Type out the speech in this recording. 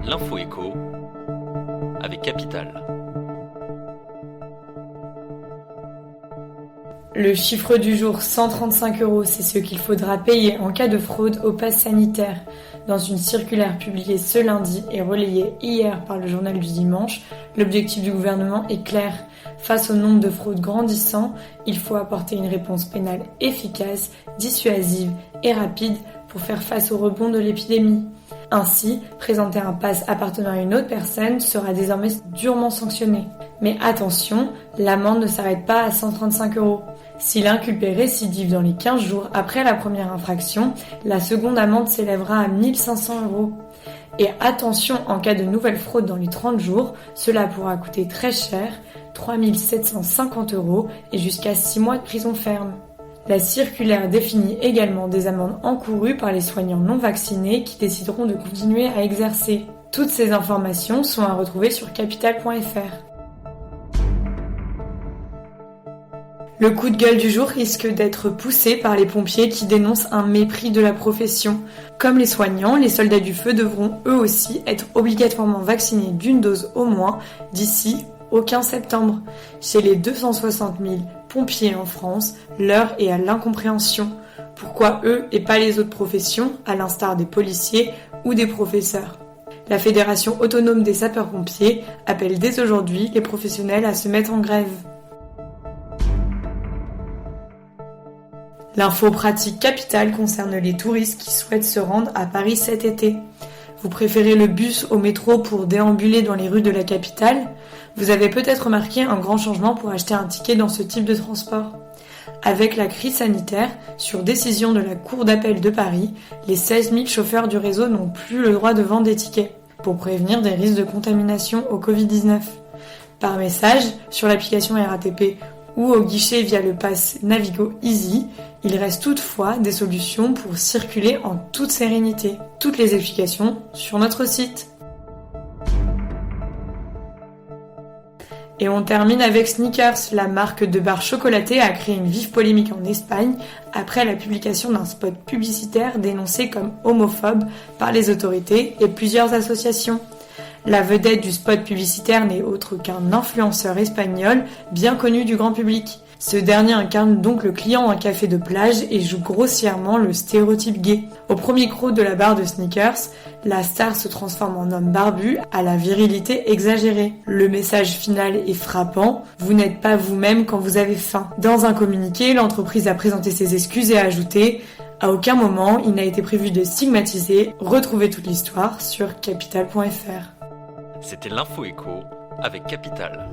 L'info écho avec Capital. Le chiffre du jour, 135 €, c'est ce qu'il faudra payer en cas de fraude au pass sanitaire. Dans une circulaire publiée ce lundi et relayée hier par le journal du dimanche, l'objectif du gouvernement est clair. Face au nombre de fraudes grandissant, il faut apporter une réponse pénale efficace, dissuasive et rapide pour faire face au rebond de l'épidémie. Ainsi, présenter un pass appartenant à une autre personne sera désormais durement sanctionné. Mais attention, l'amende ne s'arrête pas à 135 €. Si l'inculpé récidive dans les 15 jours après la première infraction, la seconde amende s'élèvera à 1 500 €. Et attention, en cas de nouvelle fraude dans les 30 jours, cela pourra coûter très cher, 3 750 € et jusqu'à 6 mois de prison ferme. La circulaire définit également des amendes encourues par les soignants non vaccinés qui décideront de continuer à exercer. Toutes ces informations sont à retrouver sur capital.fr. Le coup de gueule du jour risque d'être poussé par les pompiers qui dénoncent un mépris de la profession. Comme les soignants, les soldats du feu devront eux aussi être obligatoirement vaccinés d'une dose au moins d'ici au 15 septembre. Chez les 260 000 pompiers en France, l'heure est à l'incompréhension. Pourquoi eux et pas les autres professions, à l'instar des policiers ou des professeurs ? La Fédération autonome des sapeurs-pompiers appelle dès aujourd'hui les professionnels à se mettre en grève. L'info pratique capitale concerne les touristes qui souhaitent se rendre à Paris cet été. Vous préférez le bus au métro pour déambuler dans les rues de la capitale ? Vous avez peut-être remarqué un grand changement pour acheter un ticket dans ce type de transport. Avec la crise sanitaire, sur décision de la Cour d'appel de Paris, les 16 000 chauffeurs du réseau n'ont plus le droit de vendre des tickets pour prévenir des risques de contamination au Covid-19. Par message, sur l'application RATP ou au guichet via le pass Navigo Easy, il reste toutefois des solutions pour circuler en toute sérénité. Toutes les explications sur notre site. Et on termine avec Snickers. La marque de barres chocolatées a créé une vive polémique en Espagne après la publication d'un spot publicitaire dénoncé comme homophobe par les autorités et plusieurs associations. La vedette du spot publicitaire n'est autre qu'un influenceur espagnol bien connu du grand public. Ce dernier incarne donc le client en café de plage et joue grossièrement le stéréotype gay. Au premier croc de la barre de Snickers, la star se transforme en homme barbu à la virilité exagérée. Le message final est frappant, vous n'êtes pas vous-même quand vous avez faim. Dans un communiqué, l'entreprise a présenté ses excuses et a ajouté « À aucun moment, il n'a été prévu de stigmatiser. Retrouvez toute l'histoire sur capital.fr ». C'était l'info écho avec Capital.